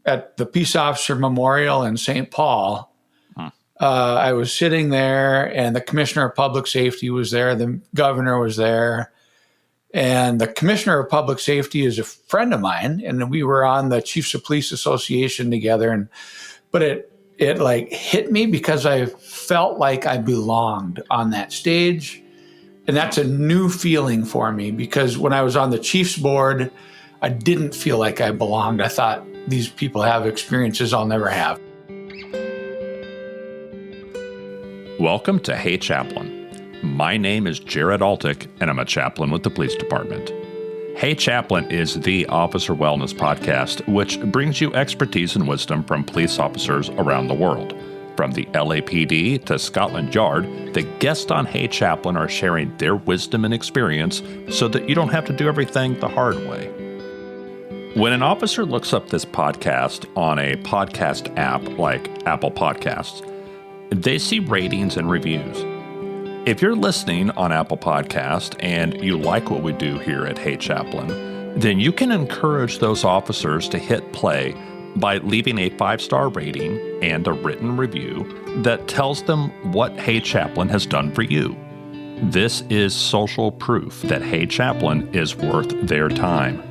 at the Peace Officer Memorial in St. Paul. I was sitting there, and the Commissioner of Public Safety was there. The governor was there. And the Commissioner of Public Safety is a friend of mine, and we were on the Chiefs of Police Association together. But it like hit me because I felt like I belonged on that stage. And that's a new feeling for me, because when I was on the Chiefs board, I didn't feel like I belonged. I thought these people have experiences I'll never have. Welcome to Hey Chaplain. My name is Jared Altick, and I'm a chaplain with the police department. Hey Chaplain is the officer wellness podcast, which brings you expertise and wisdom from police officers around the world. From the LAPD to Scotland Yard, the guests on Hey Chaplain are sharing their wisdom and experience so that you don't have to do everything the hard way. When an officer looks up this podcast on a podcast app like Apple Podcasts, they see ratings and reviews. If you're listening on Apple Podcast and you like what we do here at Hey Chaplain, then you can encourage those officers to hit play by leaving a 5-star rating and a written review that tells them what Hey Chaplain has done for you. This is social proof that Hey Chaplain is worth their time.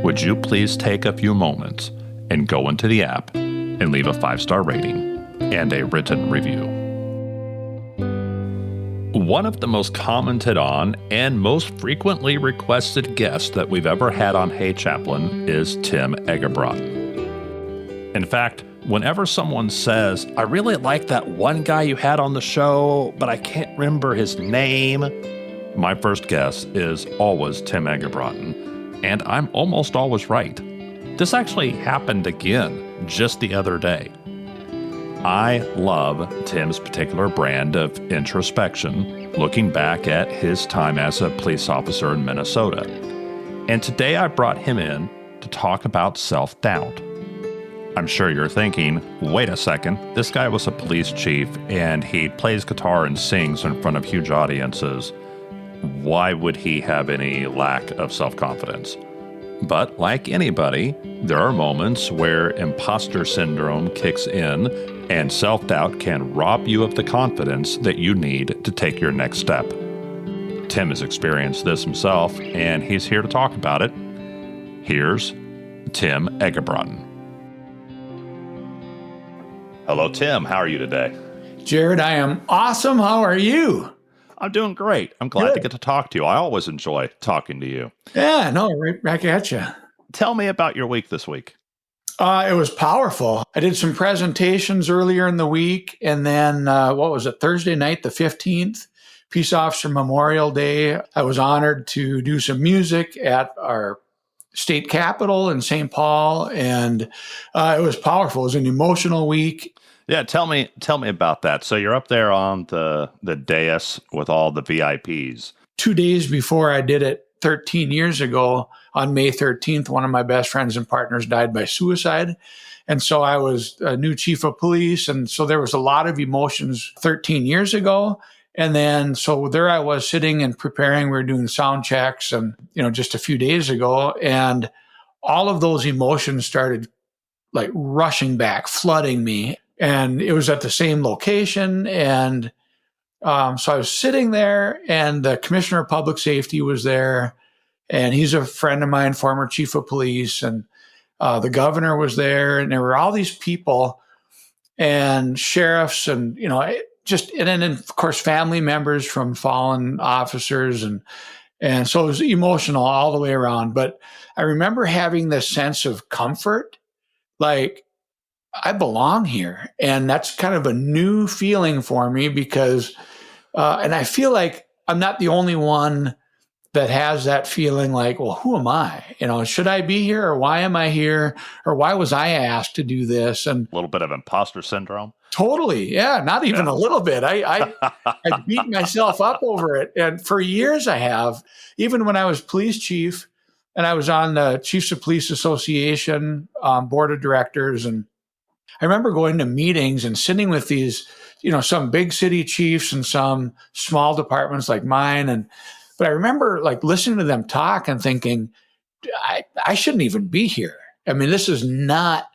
Would you please take a few moments and go into the app and leave a 5-star rating and a written review? One of the most commented on and most frequently requested guests that we've ever had on Hey Chaplain is Tim Eggebraaten. In fact, whenever someone says, "I really like that one guy you had on the show, but I can't remember his name," my first guess is always Tim Eggebraaten, and I'm almost always right. This actually happened again just the other day. I love Tim's particular brand of introspection, looking back at his time as a police officer in Minnesota. And today I brought him in to talk about self-doubt. I'm sure you're thinking, wait a second, this guy was a police chief and he plays guitar and sings in front of huge audiences. Why would he have any lack of self-confidence? But like anybody, there are moments where imposter syndrome kicks in and self-doubt can rob you of the confidence that you need to take your next step. Tim has experienced this himself, and he's here to talk about it. Here's Tim Eggebraaten. Hello, Tim. How are you today? Jared, I am awesome. How are you? I'm doing great. I'm glad to get to talk to you. I always enjoy talking to you. Yeah, no, right back at you. Tell me about your week this week. It was powerful. I did some presentations earlier in the week, and then, Thursday night, the 15th, Peace Officer Memorial Day. I was honored to do some music at our state capitol in St. Paul, and it was powerful. It was an emotional week. Yeah, tell me about that. So you're up there on the dais with all the VIPs. 2 days before I did it 13 years ago, on May 13th, one of my best friends and partners died by suicide. And so I was a new chief of police. And so there was a lot of emotions 13 years ago. And then, so there I was sitting and preparing. We were doing sound checks and, just a few days ago. And all of those emotions started like rushing back, flooding me. And it was at the same location. And so I was sitting there, and the Commissioner of Public Safety was there. And he's a friend of mine, former chief of police. And the governor was there. And there were all these people and sheriffs and, and then, of course, family members from fallen officers. And so it was emotional all the way around. But I remember having this sense of comfort, like, I belong here. And that's kind of a new feeling for me because, and I feel like I'm not the only one that has that feeling like, well, who am I? Should I be here, or why am I here? Or why was I asked to do this? And a little bit of imposter syndrome. Totally. Yeah. Not even a little bit. I beat myself up over it. And for years I have, even when I was police chief and I was on the Chiefs of Police Association board of directors. And I remember going to meetings and sitting with these, some big city chiefs and some small departments like mine. But I remember like listening to them talk and thinking, I shouldn't even be here. I mean, this is not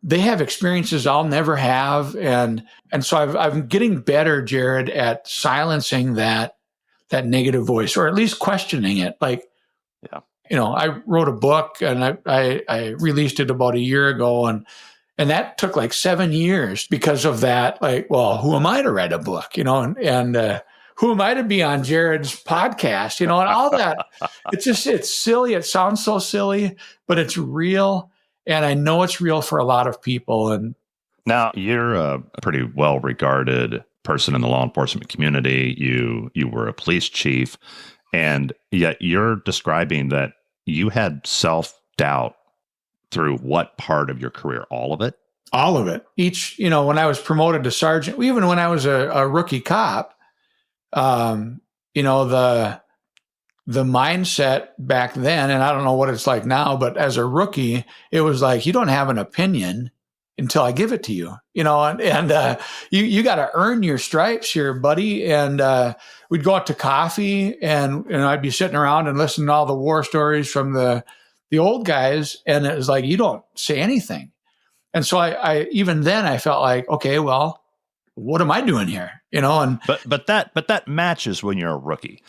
they have experiences I'll never have. And so I'm getting better, Jared, at silencing that negative voice, or at least questioning it. Like, Yeah. I wrote a book and I released it about a year ago, and that took like 7 years because of that. Like, well, who am I to write a book, and who am I to be on Jared's podcast, and all that. It's silly. It sounds so silly, but it's real. And I know it's real for a lot of people. And now you're a pretty well-regarded person in the law enforcement community. You were a police chief, and yet you're describing that you had self-doubt through what part of your career? All of it? All of it. When I was promoted to sergeant, even when I was a rookie cop, the mindset back then, and I don't know what it's like now, but as a rookie, it was like, you don't have an opinion until I give it to you, you got to earn your stripes here, buddy. And we'd go out to coffee, and I'd be sitting around and listening to all the war stories from the old guys. And it was like, you don't say anything. And so I even then I felt like, okay, well, what am I doing here? But that matches when you're a rookie,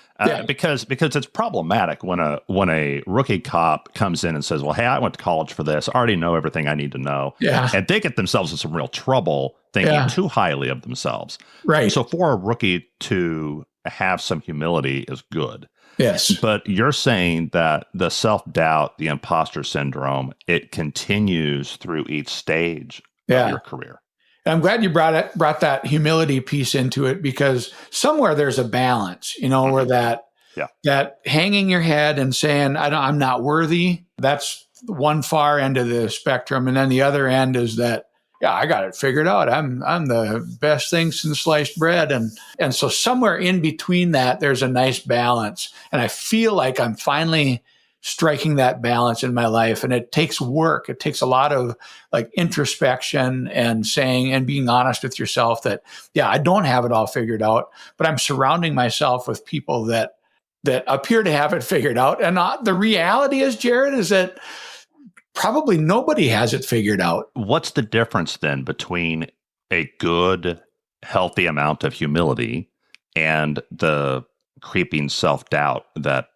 because it's problematic when a rookie cop comes in and says, well, hey, I went to college for this. I already know everything I need to know. Yeah. And they get themselves in some real trouble thinking too highly of themselves. Right. So for a rookie to have some humility is good. Yes. But you're saying that the self-doubt, the imposter syndrome, it continues through each stage of your career. I'm glad you brought that humility piece into it, because somewhere there's a balance, where that hanging your head and saying, I'm not worthy, that's one far end of the spectrum. And then the other end is that, I got it figured out. I'm the best thing since sliced bread. And so somewhere in between that, there's a nice balance. And I feel like I'm finally striking that balance in my life. And it takes work. It takes a lot of like introspection and saying and being honest with yourself that, I don't have it all figured out, but I'm surrounding myself with people that appear to have it figured out. And the reality is, Jared, is that probably nobody has it figured out. What's the difference then between a good, healthy amount of humility and the creeping self-doubt that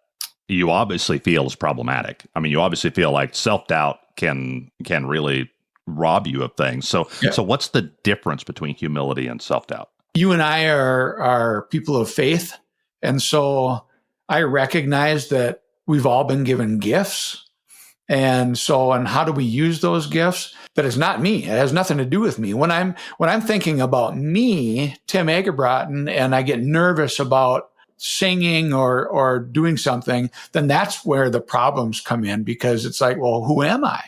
you obviously feel is problematic? I mean, you obviously feel like self-doubt can really rob you of things. So what's the difference between humility and self-doubt? You and I are people of faith. And so I recognize that we've all been given gifts. And how do we use those gifts? But it's not me. It has nothing to do with me. When I'm thinking about me, Tim Eggebraaten, and I get nervous about singing or doing something, then that's where the problems come in, because it's like, well, who am I?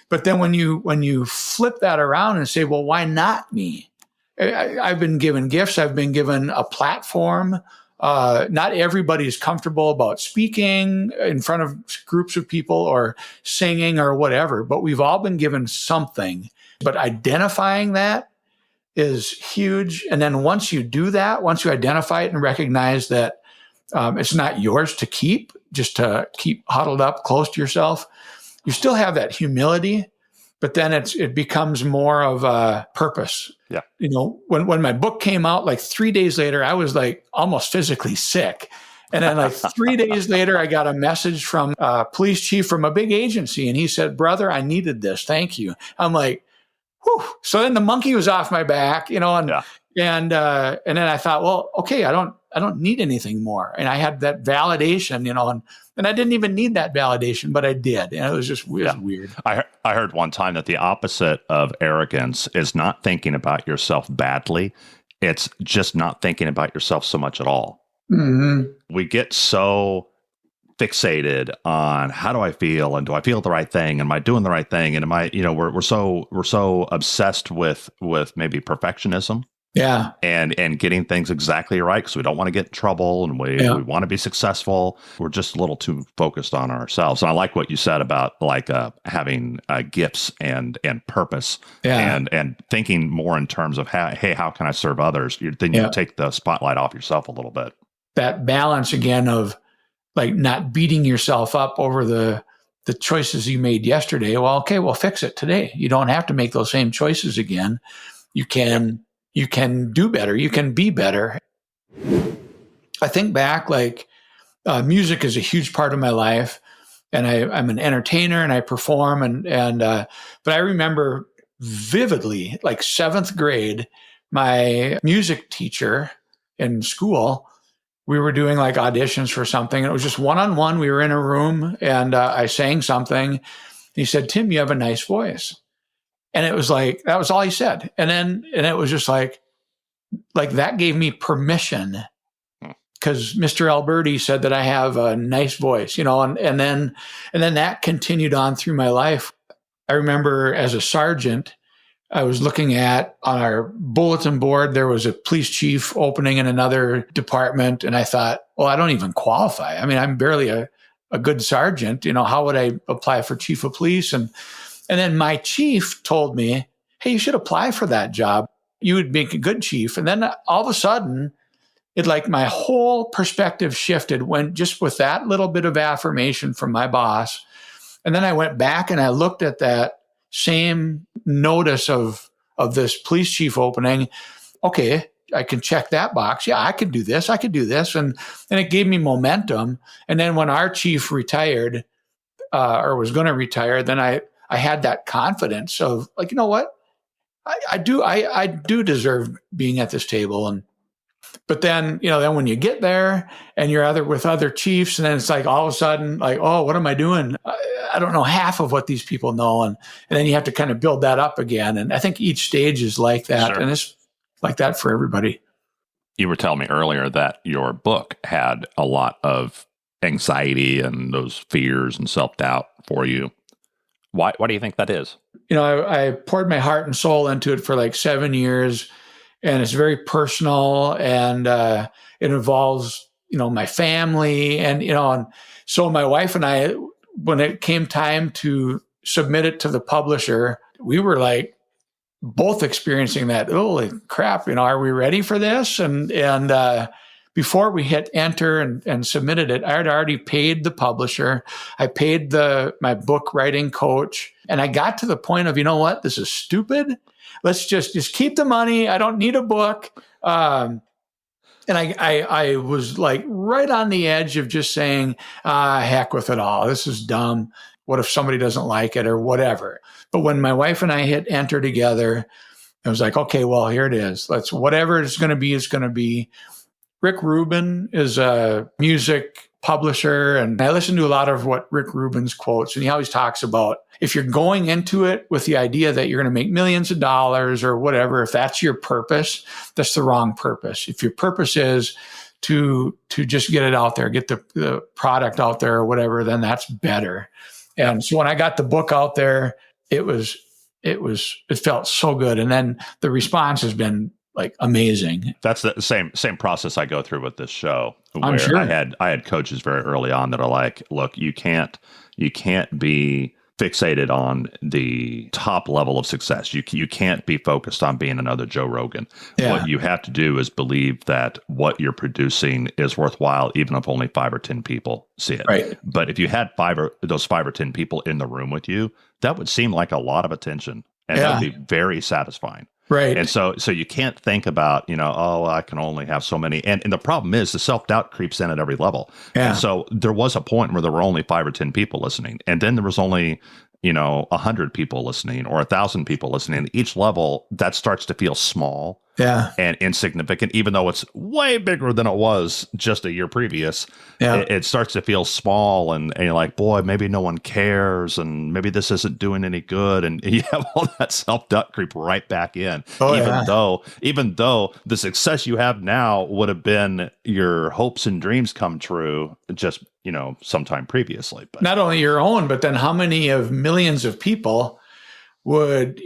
But then when you flip that around and say, well, why not me? I've been given gifts. I've been given a platform. Not everybody's comfortable about speaking in front of groups of people or singing or whatever, but we've all been given something. But identifying that is huge. And then once you do that, once you identify it and recognize that it's not yours to keep, just to keep huddled up close to yourself, you still have that humility, but then it becomes more of a purpose. Yeah. When my book came out, like 3 days later, I was like almost physically sick. And then like 3 days later, I got a message from a police chief from a big agency. And he said, brother, I needed this. Thank you. I'm like, whew. So then the monkey was off my back, and then I thought, well, okay, I don't need anything more. And I had that validation, and I didn't even need that validation, but I did. And it was just weird. I heard one time that the opposite of arrogance is not thinking about yourself badly. It's just not thinking about yourself so much at all. Mm-hmm. We get so fixated on how do I feel, and do I feel the right thing, and am I doing the right thing, and am I, we're so obsessed with maybe perfectionism. Yeah. And getting things exactly right, because we don't want to get in trouble, and we want to be successful. We're just a little too focused on ourselves. And I like what you said about having gifts and purpose, and thinking more in terms of how can I serve others? Then you take the spotlight off yourself a little bit. That balance again of like not beating yourself up over the the choices you made yesterday, well, okay, well, fix it today. You don't have to make those same choices again. You can do better. You can be better. I think back, like, music is a huge part of my life, and I'm an entertainer and I perform, but I remember vividly, like 7th grade, my music teacher in school, we were doing like auditions for something. It was just one-on-one. We were in a room, and I sang something. He said, "Tim, you have a nice voice." And it was like, that was all he said. And it was just like that gave me permission, because Mr. Alberti said that I have a nice voice, and then that continued on through my life. I remember as a sergeant, I was looking at on our bulletin board, there was a police chief opening in another department. And I thought, well, I don't even qualify. I mean, I'm barely a good sergeant. How would I apply for chief of police? And then my chief told me, hey, you should apply for that job. You would make a good chief. And then all of a sudden, it, like, my whole perspective shifted when just with that little bit of affirmation from my boss. And then I went back and I looked at that same notice of this police chief opening. Okay, I can check that box. Yeah, I could do this. I could do this. And it gave me momentum. And then when our chief retired, or was going to retire, then I had that confidence of, like, you know what? I do deserve being at this table. But then, then when you get there and you're with other chiefs, and then it's like all of a sudden, like, oh, what am I doing? I don't know half of what these people know. And then you have to kind of build that up again. And I think each stage is like that. Sure. And it's like that for everybody. You were telling me earlier that your book had a lot of anxiety and those fears and self-doubt for you. Why do you think that is? I poured my heart and soul into it for like 7 years. And it's very personal, and it involves, my family, and so my wife and I, when it came time to submit it to the publisher, we were like both experiencing that, holy crap, are we ready for this? And before we hit enter and submitted it, I had already paid the publisher. I paid my book writing coach, and I got to the point of, this is stupid. Let's just keep the money. I don't need a book. And I was like right on the edge of just saying, heck with it all. This is dumb. What if somebody doesn't like it or whatever? But when my wife and I hit enter together, I was like, okay, well, here it is. Whatever it's going to be, it's going to be. Rick Rubin is a music publisher, and I listen to a lot of what Rick Rubin's quotes, and he always talks about, if you're going into it with the idea that you're going to make millions of dollars or whatever, if that's your purpose, that's the wrong purpose. If your purpose is to just get it out there, get the product out there or whatever, then that's better. And so when I got the book out there, it felt so good. And then the response has been like amazing. That's the same process I go through with this show. I'm sure. I had coaches very early on that are like, look, you can't be fixated on the top level of success. You can't be focused on being another Joe Rogan. Yeah. What you have to do is believe that what you're producing is worthwhile, even if only 5 or 10 people see it. Right. But if you had those 5 or 10 people in the room with you, that would seem like a lot of attention, and that would be very satisfying. Right. And so you can't think about, I can only have so many. And the problem is the self-doubt creeps in at every level. Yeah. And so there was a point where there were only 5 or 10 people listening. And then there was only, 100 people listening or 1,000 people listening. Each level, that starts to feel small and insignificant, even though it's way bigger than it was just a year previous. Yeah. It starts to feel small, and you're like, boy, maybe no one cares, and maybe this isn't doing any good. And you have all that self-doubt creep right back in, even though the success you have now would have been your hopes and dreams come true just, sometime previously. But not only your own, but then how many of millions of people would,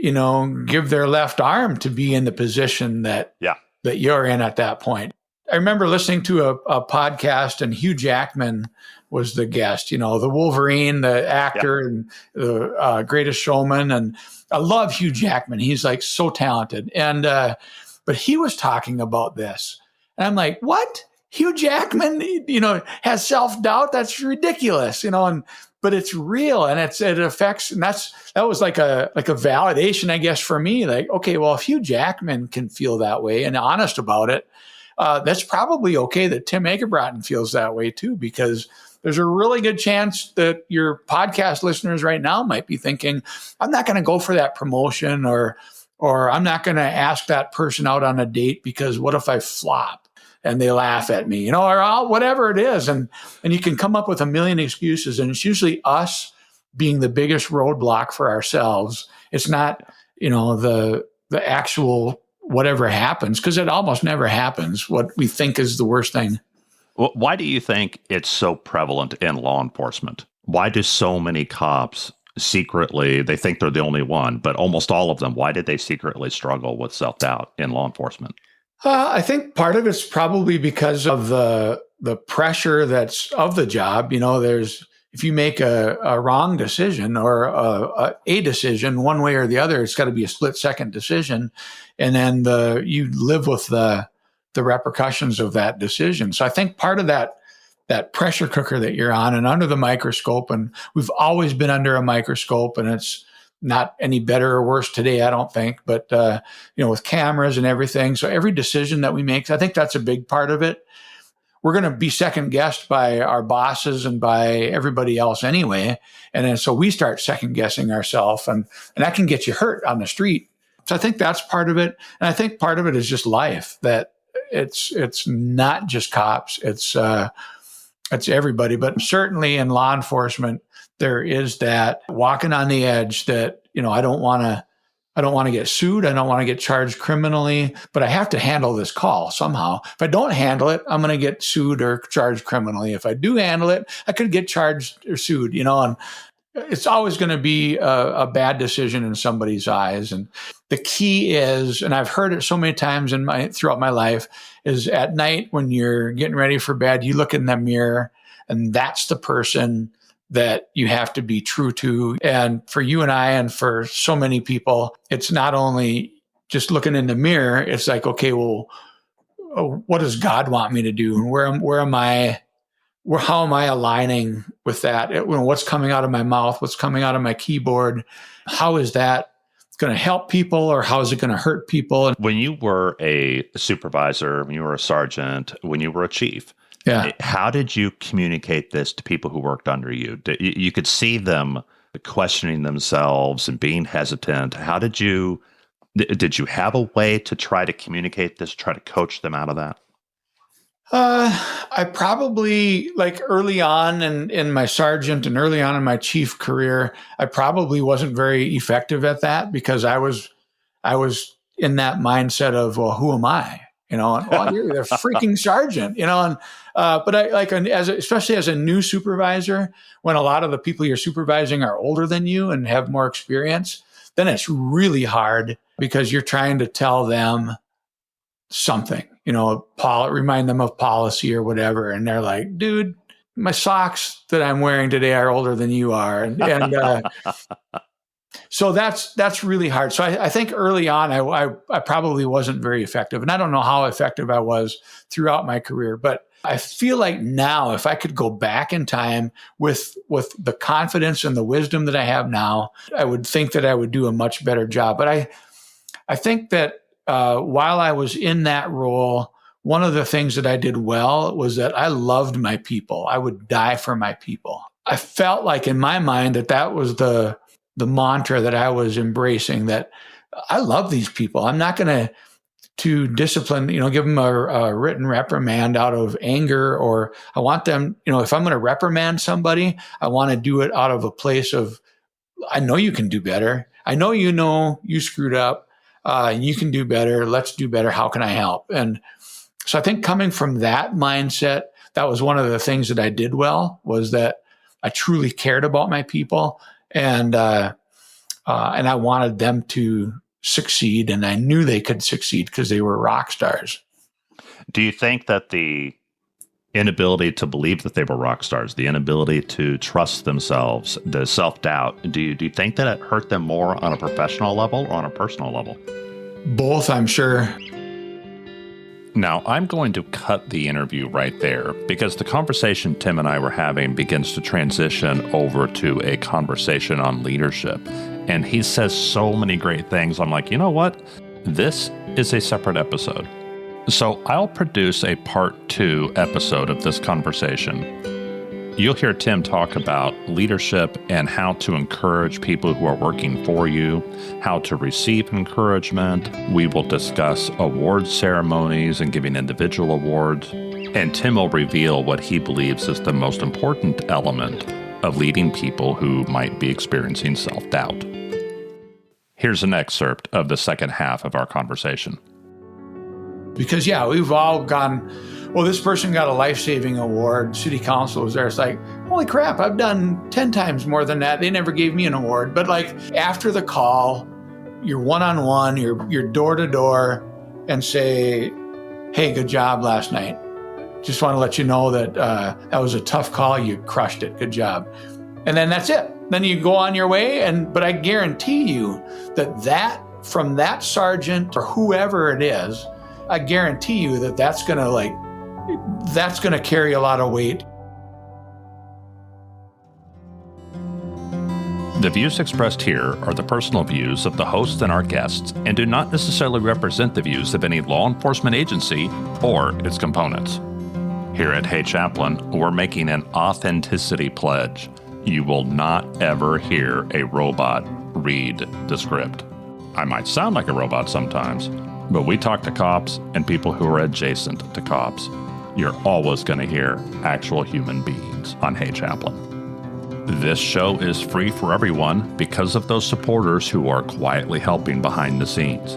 give their left arm to be in the position that you're in at that point. I remember listening to a podcast, and Hugh Jackman was the guest, the Wolverine, the actor, and the Greatest Showman. And I love Hugh Jackman. He's like so talented. And, but he was talking about this, and I'm like, what? Hugh Jackman, has self-doubt? That's ridiculous, but it's real, and it affects, and that was like a validation, I guess, for me. Like, okay, well, if Hugh Jackman can feel that way and honest about it, that's probably okay that Tim Eggebraaten feels that way too, because there's a really good chance that your podcast listeners right now might be thinking, I'm not going to go for that promotion, or I'm not going to ask that person out on a date because what if I flop and they laugh at me, or whatever it is. And you can come up with a million excuses, and it's usually us being the biggest roadblock for ourselves. It's not, the actual whatever happens, because it almost never happens, what we think is the worst thing. Well, why do you think it's so prevalent in law enforcement? Why do so many cops secretly, they think they're the only one, but almost all of them, why did they secretly struggle with self-doubt in law enforcement? I think part of it's probably because of the pressure that's of the job. If you make a wrong decision or a decision one way or the other, it's got to be a split-second decision, and then you live with the repercussions of that decision. So I think part of that pressure cooker that you're on and under the microscope, and we've always been under a microscope, and it's not any better or worse today, I don't think, but with cameras and everything. So every decision that we make, I think that's a big part of it. We're going to be second guessed by our bosses and by everybody else anyway. And then so we start second guessing ourselves, and that can get you hurt on the street. So I think that's part of it. And I think part of it is just life, that it's not just cops. It's everybody, but certainly in law enforcement, there is that walking on the edge that, I don't want to get sued. I don't want to get charged criminally, but I have to handle this call somehow. If I don't handle it, I'm going to get sued or charged criminally. If I do handle it, I could get charged or sued, and it's always going to be a bad decision in somebody's eyes. And the key is, and I've heard it so many times throughout my life, is at night when you're getting ready for bed, you look in the mirror, and that's the person that you have to be true to. And for you and I, and for so many people, it's not only just looking in the mirror. It's like, okay, well, what does God want me to do? And where am I? How am I aligning with that? What's coming out of my mouth? What's coming out of my keyboard? How is that going to help people, or how is it going to hurt people? When you were a supervisor, when you were a sergeant, when you were a chief, how did you communicate this to people who worked under you? You could see them questioning themselves and being hesitant. How did you have a way to try to communicate this, try to coach them out of that? I probably, like early on in my sergeant and early on in my chief career, I probably wasn't very effective at that, because I was in that mindset of, well, who am I? Well, you're the freaking sergeant, but especially as a new supervisor, when a lot of the people you're supervising are older than you and have more experience, then it's really hard, because you're trying to tell them something, remind them of policy or whatever. And they're like, dude, my socks that I'm wearing today are older than you are. And so that's really hard. So I think early on, I probably wasn't very effective, and I don't know how effective I was throughout my career, but I feel like now, if I could go back in time with the confidence and the wisdom that I have now, I would think that I would do a much better job. But I think that while I was in that role, one of the things that I did well was that I loved my people. I would die for my people. I felt like in my mind that was the mantra that I was embracing, that I love these people. I'm not going to discipline, give them a written reprimand out of anger, or I want them, if I'm going to reprimand somebody, I want to do it out of a place of, I know you can do better. I know you screwed up. You can do better. Let's do better. How can I help? And so I think coming from that mindset, that was one of the things that I did well, was that I truly cared about my people, and I wanted them to succeed, and I knew they could succeed because they were rock stars. Do you think that the inability to believe that they were rock stars, the inability to trust themselves, the self-doubt, do you think that it hurt them more on a professional level or on a personal level? Both, I'm sure. Now, I'm going to cut the interview right there because the conversation Tim and I were having begins to transition over to a conversation on leadership. And he says so many great things. I'm like, you know what? This is a separate episode. So I'll produce a part 2 episode of this conversation. You'll hear Tim talk about leadership and how to encourage people who are working for you, how to receive encouragement. We will discuss award ceremonies and giving individual awards. And Tim will reveal what he believes is the most important element of leading people who might be experiencing self-doubt. Here's an excerpt of the second half of our conversation. Because, we've all gone, well, this person got a life-saving award. City council was there. It's like, holy crap, I've done 10 times more than that. They never gave me an award. But like after the call, you're one-on-one, you're door-to-door and say, hey, good job last night. Just want to let you know that that was a tough call. You crushed it. Good job. And then that's it. Then you go on your way. But I guarantee you that from that sergeant or whoever it is, I guarantee you that's going to carry a lot of weight. The views expressed here are the personal views of the host and our guests and do not necessarily represent the views of any law enforcement agency or its components. Here at Hey Chaplain, we're making an authenticity pledge. You will not ever hear a robot read the script. I might sound like a robot sometimes, but we talk to cops and people who are adjacent to cops. You're always going to hear actual human beings on Hey Chaplain. This show is free for everyone because of those supporters who are quietly helping behind the scenes.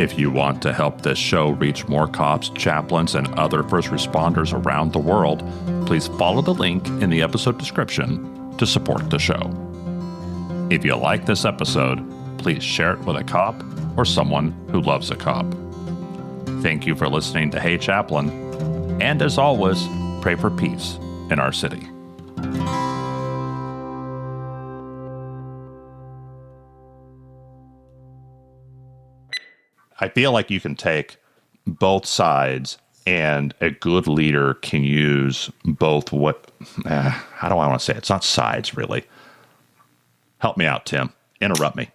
If you want to help this show reach more cops, chaplains, and other first responders around the world, please follow the link in the episode description to support the show. If you like this episode, please share it with a cop or someone who loves a cop. Thank you for listening to Hey Chaplain, and as always, pray for peace in our city. I feel like you can take both sides, and a good leader can use both how do I want to say it? It's not sides, really. Help me out, Tim. Interrupt me.